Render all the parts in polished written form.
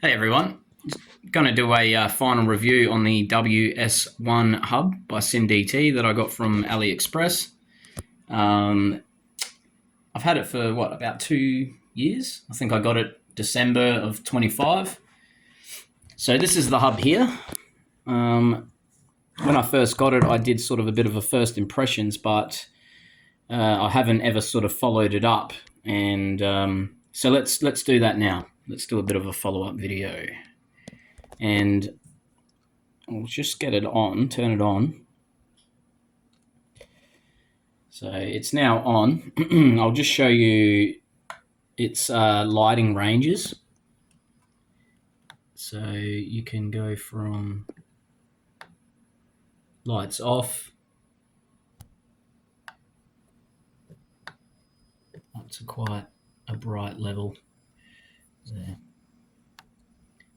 Hey everyone, going to do a final review on the WS1 hub by SimDT that I got from AliExpress. I've had it for about 2 years. I think I got it December of 25. So this is the hub here. When I first got it, I did sort of a bit of a first impressions, but I haven't ever sort of followed it up. And so let's do that now. Let's do a bit of a follow-up video. And I'll just get it on, turn it on. So it's now on. I'll just show you its lighting ranges. So you can go from lights off up to quite a bright level there.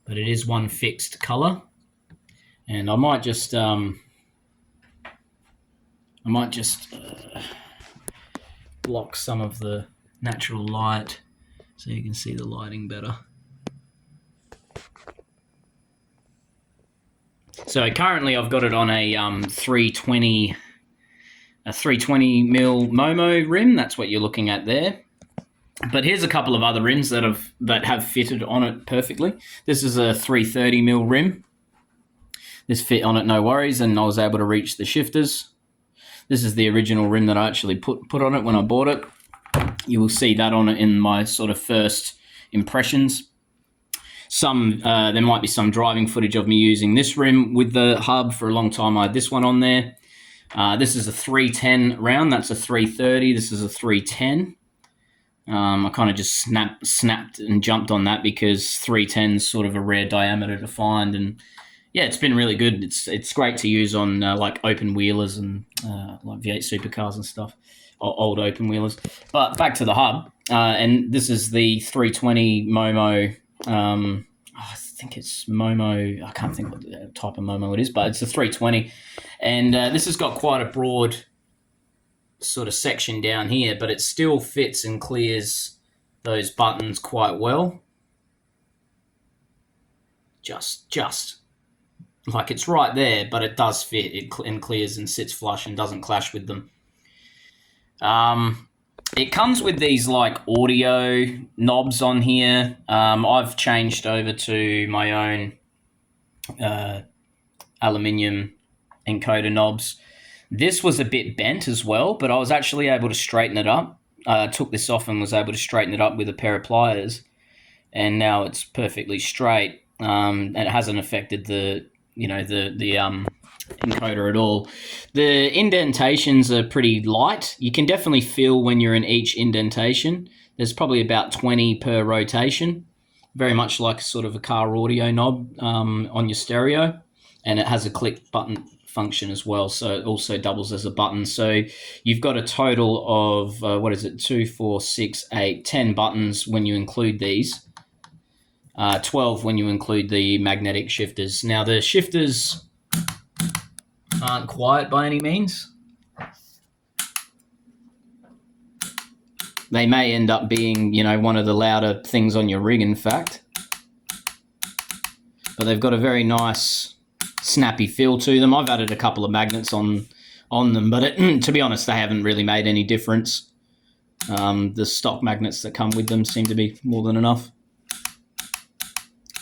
But it is one fixed color, and I might just block some of the natural light so you can see the lighting better. So currently I've got it on a 320 mil Momo rim. That's what you're looking at there. But here's a couple of other rims that have fitted on it perfectly. This is a 330 mil rim. This fit on it no worries, and I was able to reach the shifters. This is the original rim that I actually put on it when I bought it. You will see that on it in my sort of first impressions. There might be some driving footage of me using this rim with the hub. For a long time I had this one on there. This is a 310 round. That's a 330. This is a 310. I kind of just snapped and jumped on that because 310 is sort of a rare diameter to find, and yeah, it's been really good. It's great to use on like open wheelers and like V8 supercars and stuff, or old open wheelers. But back to the hub, and this is the 320 Momo. I think it's Momo. I can't think what type of Momo it is, but it's a 320, and this has got quite a broad sort of section down here, but it still fits and clears those buttons quite well. Just like it's right there, but it does fit. It and clears and sits flush and doesn't clash with them. It comes with these like audio knobs on here. I've changed over to my own aluminium encoder knobs. This was a bit bent as well, but I was actually able to straighten it up. I took this off and was able to straighten it up with a pair of pliers, and now it's perfectly straight. And it hasn't affected the encoder at all. The indentations are pretty light. You can definitely feel when you're in each indentation. There's probably about 20 per rotation, very much like sort of a car audio knob on your stereo, and it has a click button function as well, so it also doubles as a button. So you've got a total of 2, 4, 6, 8, 10 buttons when you include these. 12 when you include the magnetic shifters. Now the shifters aren't quiet by any means. They may end up being, one of the louder things on your rig, in fact. But they've got a very nice snappy feel to them. I've added a couple of magnets on them, but to be honest, they haven't really made any difference. The stock magnets that come with them seem to be more than enough.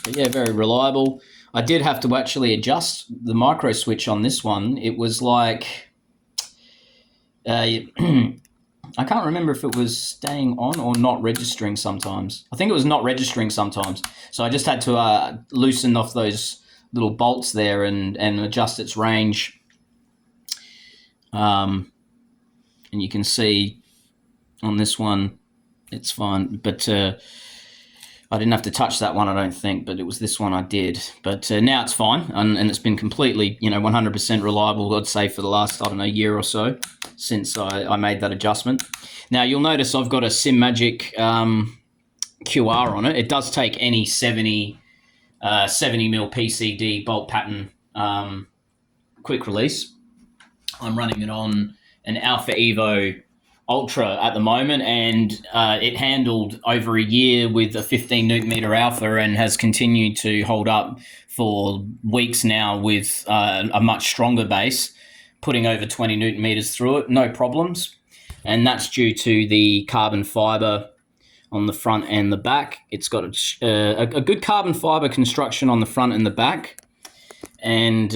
But yeah, very reliable. I did have to actually adjust the micro switch on this one. It was like, I can't remember if it was staying on or not registering sometimes. I think it was not registering sometimes. So I just had to loosen off those little bolts there and adjust its range. And you can see on this one, it's fine. But I didn't have to touch that one, I don't think, but it was this one I did. But now it's fine, and it's been completely, 100% reliable, I'd say, for the last, year or so since I made that adjustment. Now, you'll notice I've got a SimMagic QR on it. It does take any 70 mil PCD bolt pattern quick release. I'm running it on an Alpha Evo Ultra at the moment, and it handled over a year with a 15 newton meter alpha and has continued to hold up for weeks now with a much stronger base, putting over 20 newton meters through it, no problems. And that's due to the carbon fiber on the front and the back. It's got a good carbon fiber construction on the front and the back. And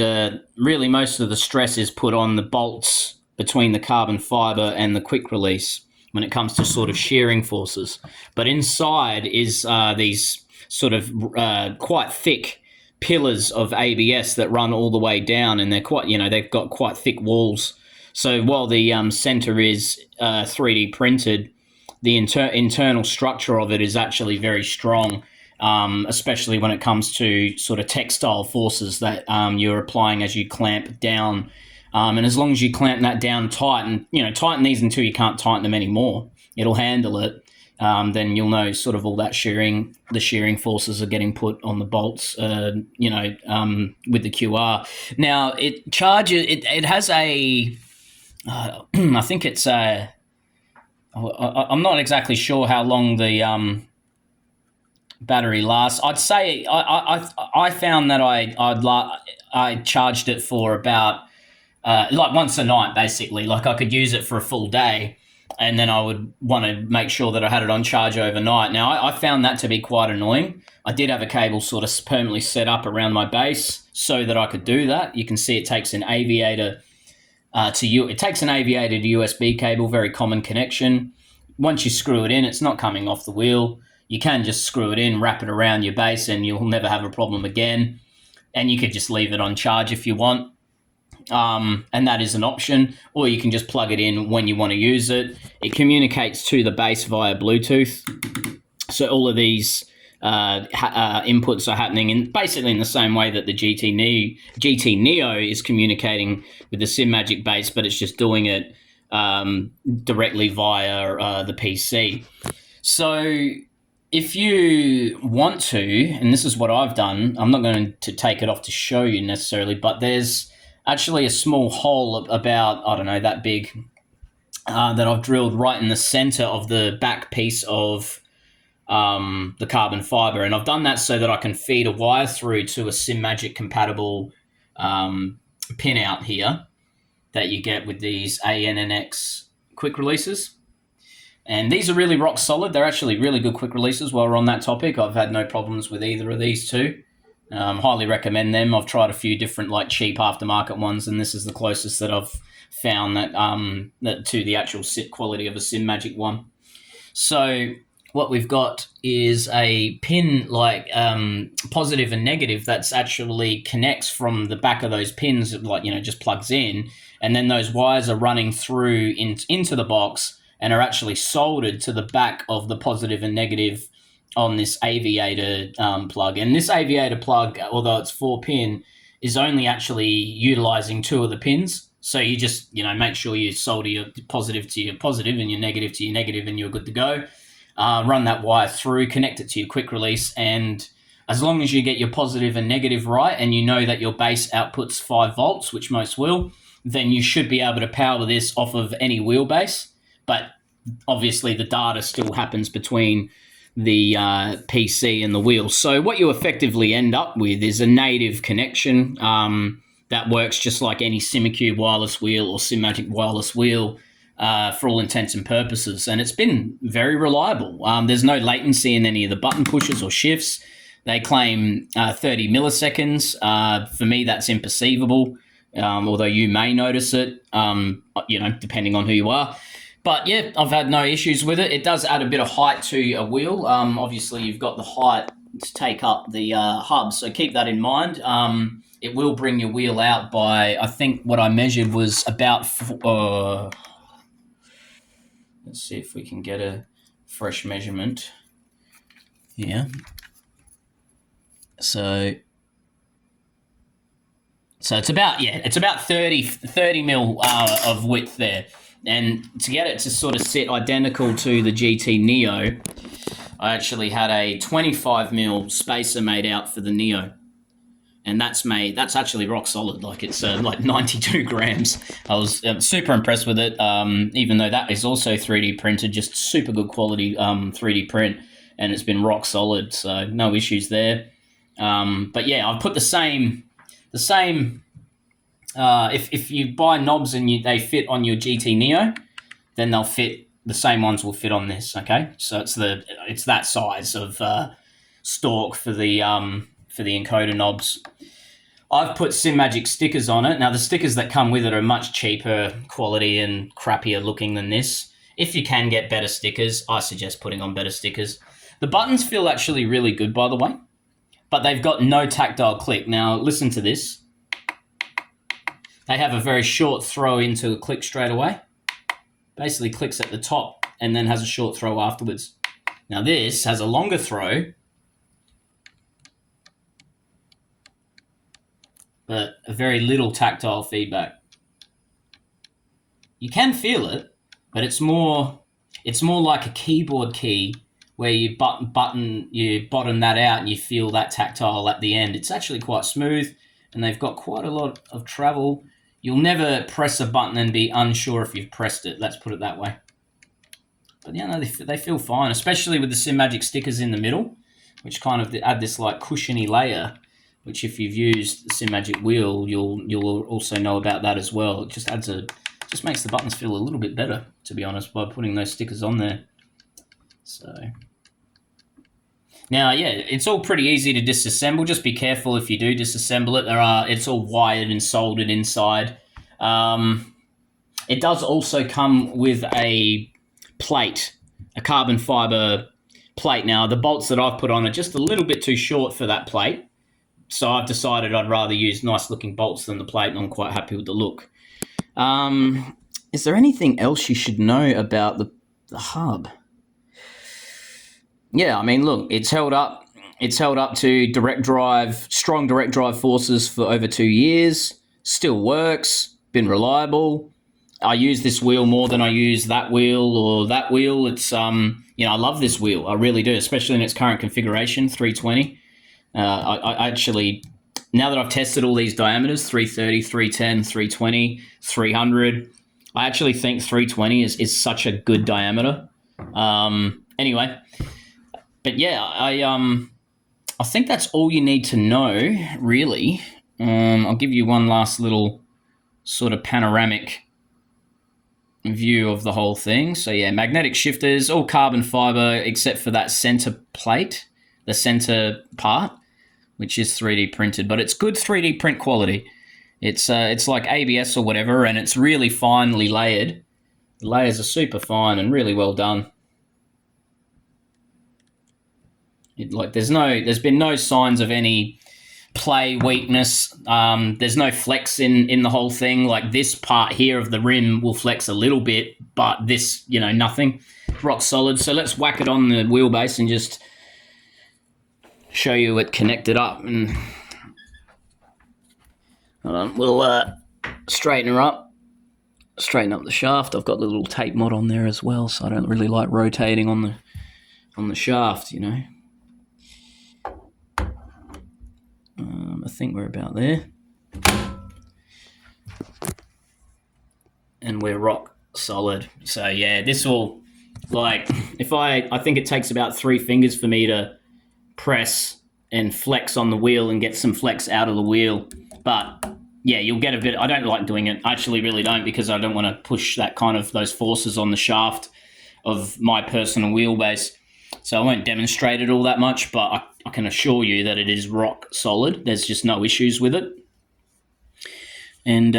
really most of the stress is put on the bolts between the carbon fiber and the quick release when it comes to sort of shearing forces. But inside is these sort of quite thick pillars of ABS that run all the way down, and they're quite, they've got quite thick walls. So while the center is 3D printed, the internal structure of it is actually very strong, especially when it comes to sort of textile forces that you're applying as you clamp down. And as long as you clamp that down tight and, tighten these until you can't tighten them anymore, it'll handle it. Then you'll know sort of all that the shearing forces are getting put on the bolts, with the QR. Now, it has a, I think it's a, I'm not exactly sure how long the battery lasts. I'd say I found that I charged it for about like once a night, basically. Like I could use it for a full day, and then I would want to make sure that I had it on charge overnight. Now, I found that to be quite annoying. I did have a cable sort of permanently set up around my base so that I could do that. You can see it takes an aviator to USB cable, very common connection. Once you screw it in, it's not coming off the wheel. You can just screw it in, wrap it around your base, and you'll never have a problem again. And you could just leave it on charge if you want. And that is an option, or you can just plug it in when you want to use it. It communicates to the base via Bluetooth. So all of these inputs are happening basically in the same way that the GT Neo is communicating with the SimMagic base, but it's just doing it directly via the PC. So if you want to, and this is what I've done, I'm not going to take it off to show you necessarily, but there's actually a small hole about, I don't know, that big, that I've drilled right in the center of the back piece of the carbon fiber. And I've done that so that I can feed a wire through to a SimMagic compatible pin out here that you get with these ANNX quick releases. And these are really rock solid. They're actually really good quick releases. While we're on that topic, I've had no problems with either of these two. Highly recommend them. I've tried a few different like cheap aftermarket ones, and this is the closest that I've found that to the actual sit quality of a SimMagic one. So what we've got is a pin like positive and negative that's actually connects from the back of those pins, like, just plugs in, and then those wires are running through into the box and are actually soldered to the back of the positive and negative on this aviator plug. And this aviator plug, although it's 4-pin, is only actually utilizing 2 of the pins. So you just, make sure you solder your positive to your positive and your negative to your negative, and you're good to go. Run that wire through, connect it to your quick release, and as long as you get your positive and negative right, and you know that your base outputs 5 volts, which most will, then you should be able to power this off of any wheelbase. But obviously the data still happens between the PC and the wheel. So what you effectively end up with is a native connection that works just like any SimCube wireless wheel or SimMagic wireless wheel for all intents and purposes. And it's been very reliable. There's no latency in any of the button pushes or shifts. They claim 30 milliseconds. For me, that's imperceivable, although you may notice it, depending on who you are. But yeah, I've had no issues with it. It does add a bit of height to a wheel. Obviously, you've got the height to take up the hub, so keep that in mind. It will bring your wheel out by, I think what I measured was about, let's see if we can get a fresh measurement here. So it's about 30 mil of width there. And to get it to sort of sit identical to the GT Neo, I actually had a 25 mil spacer made out for the Neo. and that's actually rock solid. Like it's like 92 grams. I was super impressed with it. Even though that is also 3D printed, just super good quality 3D print, and it's been rock solid. So no issues there. But yeah, I've put the same. If you buy knobs and they fit on your GT Neo, then they'll fit. The same ones will fit on this. Okay, so it's that size of stalk for the encoder knobs. I've put SimMagic stickers on it. Now the stickers that come with it are much cheaper quality and crappier looking than this. If you can get better stickers, I suggest putting on better stickers. The buttons feel actually really good, by the way, but they've got no tactile click. Now listen to this. They have a very short throw into a click straight away. Basically clicks at the top and then has a short throw afterwards. Now this has a longer throw, but a very little tactile feedback. You can feel it, but it's more like a keyboard key where you bottom that out and you feel that tactile at the end. It's actually quite smooth, and they've got quite a lot of travel. You'll never press a button and be unsure if you've pressed it. Let's put it that way. But yeah, no, they feel fine, especially with the SimMagic stickers in the middle, which kind of add this like cushiony layer, which if you've used the SimMagic wheel, you'll also know about that as well. It just just makes the buttons feel a little bit better, to be honest, by putting those stickers on there. So now, yeah, it's all pretty easy to disassemble. Just be careful if you do disassemble it. It's all wired and soldered inside. It does also come with a plate, a carbon fiber plate. Now, the bolts that I've put on are just a little bit too short for that plate, so I've decided I'd rather use nice-looking bolts than the plate, and I'm quite happy with the look. Is there anything else you should know about the hub? Yeah, I mean, look, it's held up. It's held up to strong direct drive forces for over 2 years. Still works. Been reliable. I use this wheel more than I use that wheel or that wheel. It's I love this wheel. I really do, especially in its current configuration, 320. I actually, now that I've tested all these diameters, 330, 310, 320, 300, I actually think 320 is such a good diameter. Anyway. But yeah, I think that's all you need to know, really. I'll give you one last little sort of panoramic view of the whole thing. So yeah, magnetic shifters, all carbon fiber except for that center plate, the center part, which is 3D printed. But it's good 3D print quality. It's like ABS or whatever, and it's really finely layered. The layers are super fine and really well done. There's been no signs of any play weakness. There's no flex in the whole thing. Like this part here of the rim will flex a little bit, but this, nothing. Rock solid. So let's whack it on the wheelbase and just show you it connected up. And hold on, we'll straighten her up. Straighten up the shaft. I've got the little tape mod on there as well, so I don't really like rotating on the shaft, I think we're about there. And we're rock solid. So yeah, this will, I think it takes about 3 fingers for me to press and flex on the wheel and get some flex out of the wheel. But yeah, you'll get a bit, I don't like doing it. I actually really don't, because I don't want to push those forces on the shaft of my personal wheelbase. So I won't demonstrate it all that much, but I can assure you that it is rock solid. There's just no issues with it. And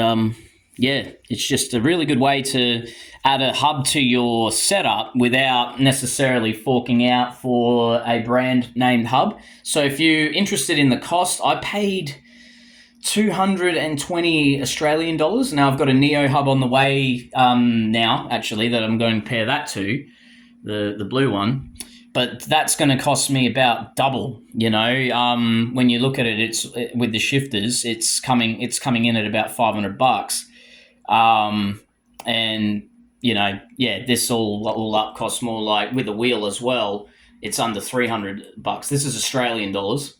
yeah, it's just a really good way to add a hub to your setup without necessarily forking out for a brand named hub. So if you're interested in the cost, I paid 220 Australian dollars. Now I've got a Neo hub on the way now, actually, that I'm going to pair that to, the blue one. But that's going to cost me about double, when you look at it, it's with the shifters, it's coming in at about $500. And, this all up costs more, like with a wheel as well, it's under $300. This is Australian dollars.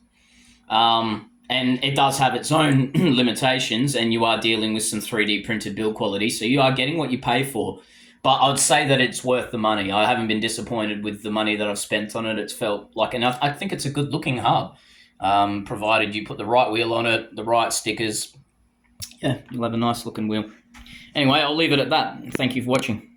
and it does have its own limitations, and you are dealing with some 3D printed build quality, so you are getting what you pay for. But I would say that it's worth the money. I haven't been disappointed with the money that I've spent on it. It's felt like enough. I think it's a good looking hub, provided you put the right wheel on it, the right stickers. Yeah, you'll have a nice looking wheel. Anyway, I'll leave it at that. Thank you for watching.